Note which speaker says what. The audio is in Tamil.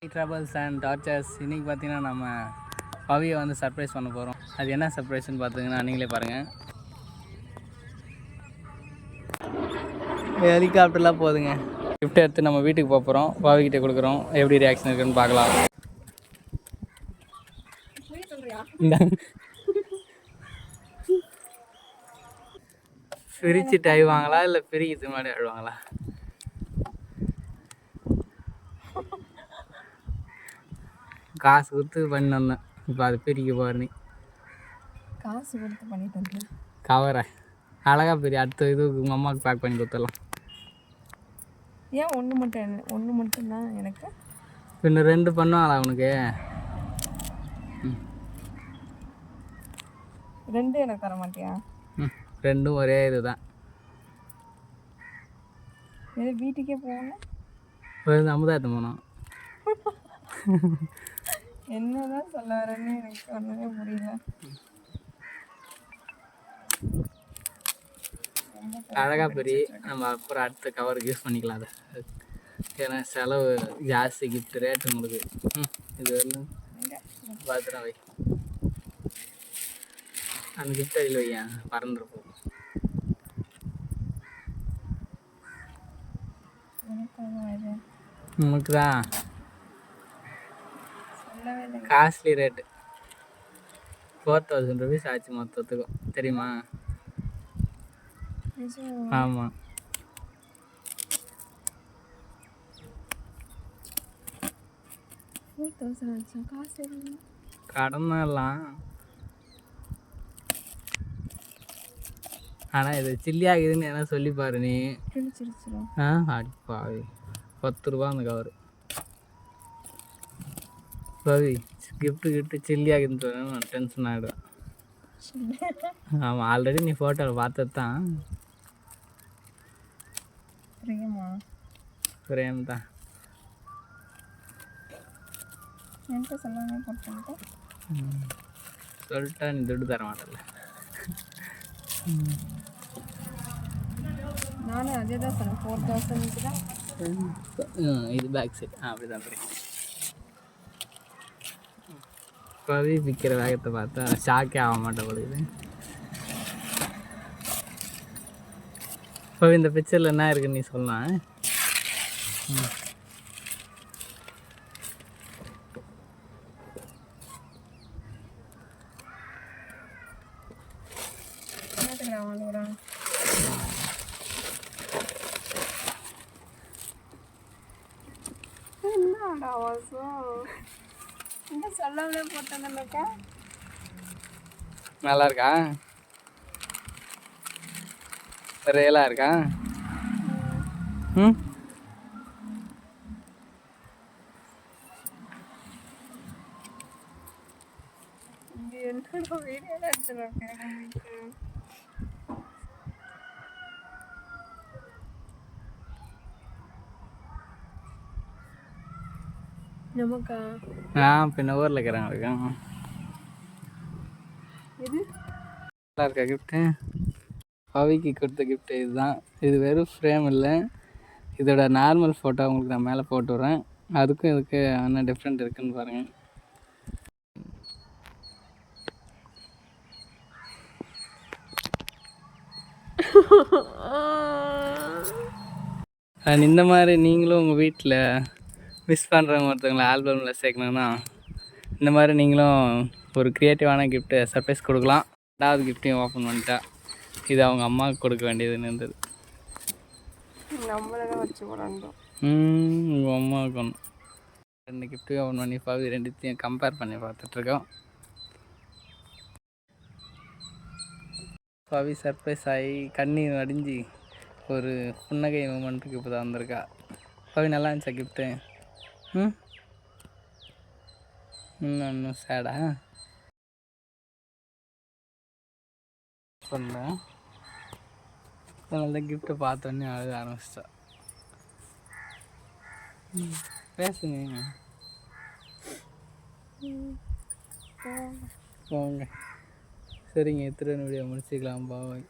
Speaker 1: Troubles and tortures. இன்றைக்கி பார்த்தீங்கன்னா நம்ம பவியை வந்து சர்ப்ரைஸ் பண்ண போகிறோம். அது என்ன சர்ப்ரைஸ்ன்னு பார்த்தீங்கன்னா நீங்களே பாருங்கள். ஹெலிகாப்டர்லாம் போகுதுங்க. கிஃப்ட் எடுத்து நம்ம வீட்டுக்கு போக போகிறோம். பவிக்கிட்ட கொடுக்குறோம். எப்படி ரியாக்ஷன் இருக்குன்னு பார்க்கலாம். பிரிச்சுட்டு அழுவாங்களா இல்லை பிரிக்கிறது மாதிரி அழுவாங்களா? காசு கொடுத்து பண்ணி வந்தேன். இப்போ அது பிரிக்க போகிற நீ
Speaker 2: காசு கொடுத்து பண்ணிட்டு
Speaker 1: கவரை அழகாக பெரிய அடுத்த இதுக்கு உங்கள் அம்மாவுக்கு பேக் பண்ணி கொடுத்துடலாம்.
Speaker 2: ஏன் ஒன்று மட்டும்தான் எனக்கு?
Speaker 1: பின்ன 2 பண்ணுவாங்களா உனக்கு?
Speaker 2: 2 எனக்கு தர மாட்டியா?
Speaker 1: 2ம் ஒரே இதுதான்.
Speaker 2: வீட்டுக்கே போகணும்.
Speaker 1: அமுதாயத்தை போனோம்.
Speaker 2: என்னதான் சொல்ல வரேன்னு எனக்கு ஒன்றுமே புரியல.
Speaker 1: அழகாக பெரிய நம்ம அப்புறம் அடுத்த கவருக்கு யூஸ் பண்ணிக்கலாம். அதை ஏன்னா செலவு ஜாஸ்தி, கிஃப்ட் ரேட்டு உங்களுக்கு. இது வரலும் பார்த்துலாம் வை. அந்த கிஃப்ட் அடியில் வையா, பறந்துருப்போம். உங்களுக்கு தான் காஸ்ட்லி ரேட்டு. 4000 rupees ஆச்சு மொத்தத்துக்கும், தெரியுமா? ஆமாம். கடன் எல்லாம். ஆனால் இது சில்லி ஆகுதுன்னு என்ன சொல்லி பாரு நீ. அடிப்பாவி 10 ரூபா அந்த கவரு. பவி கிஃப்ட்டு சில்லி ஆகுதுன்னு சொன்னா நான் டென்ஷன் ஆகிடுவேன். ஆமாம், ஆல்ரெடி நீ ஃபோட்டோவில் பார்த்தது தான். பிரேம் தான் சொல்லிட்டா நீ துட்டு தர மாட்டல.
Speaker 2: நானும் அதே தான் சொன்னேன், 4000 தான்.
Speaker 1: இது பேக் சைட். அப்படி தான் பிரேம். பவி விற்கிற வேகத்தை பார்த்தா ஷாக்கே ஆக மாட்டேன் பொழுது. பவி இந்த பிக்சரில் என்ன இருக்குன்னு நீ சொல்லலாம்.
Speaker 2: சொல்லாமலே போட்டேன்க்கா.
Speaker 1: நல்லா இருக்கா? ரியலாக இருக்கா?
Speaker 2: நமக்கா?
Speaker 1: பின்ன ஊரில் இருக்கிறாங்க.
Speaker 2: இது
Speaker 1: நல்லா இருக்கா கிஃப்ட்டு? பவிக்கு கொடுத்த கிஃப்ட் இதுதான். இது வெறும் ஃப்ரேம் இல்லை, இதோட நார்மல் ஃபோட்டோ உங்களுக்கு நான் மேலே போட்டு விட்றேன். அதுக்கும் இதுக்கு என்ன டிஃப்ரெண்ட் இருக்குதுன்னு பாருங்கள். இந்த மாதிரி நீங்களும் உங்கள் வீட்டில் மிஸ் பண்ணுறவங்க ஒருத்தவங்களை ஆல்பமில் சேர்க்கணுன்னா இந்த மாதிரி நீங்களும் ஒரு க்ரியேட்டிவான கிஃப்ட்டு சர்ப்ரைஸ் கொடுக்கலாம். 2வது கிஃப்ட்டையும் ஓப்பன் பண்ணிட்டா. இது அவங்க அம்மாவுக்கு கொடுக்க வேண்டியதுன்னு இருந்தது.
Speaker 2: நம்மளதான் வச்சு போடணும்.
Speaker 1: உங்கள் அம்மாவுக்கு ஒன்று. 2 கிஃப்ட்டையும் ஓப்பன் பண்ணி பவி 2த்தையும் கம்பேர் பண்ணி பார்த்துட்ருக்கோம். பவி சர்ப்ரைஸ் ஆகி கண்ணீர் அடிஞ்சு ஒரு புன்னகை மூமெண்ட்டுக்கு இப்போ தான் வந்திருக்கா. பவி நல்லா இருந்துச்சா கிஃப்ட்டு? இன்னும் சேடா பண்ணேன். அதனால தான் கிஃப்ட்டை பார்த்தோன்னே அழுக ஆரம்பிச்சிட்டா. பேசுங்க. போங்க. சரிங்க, எத்தனை வீடியோ முடிச்சுக்கலாம். பாய்.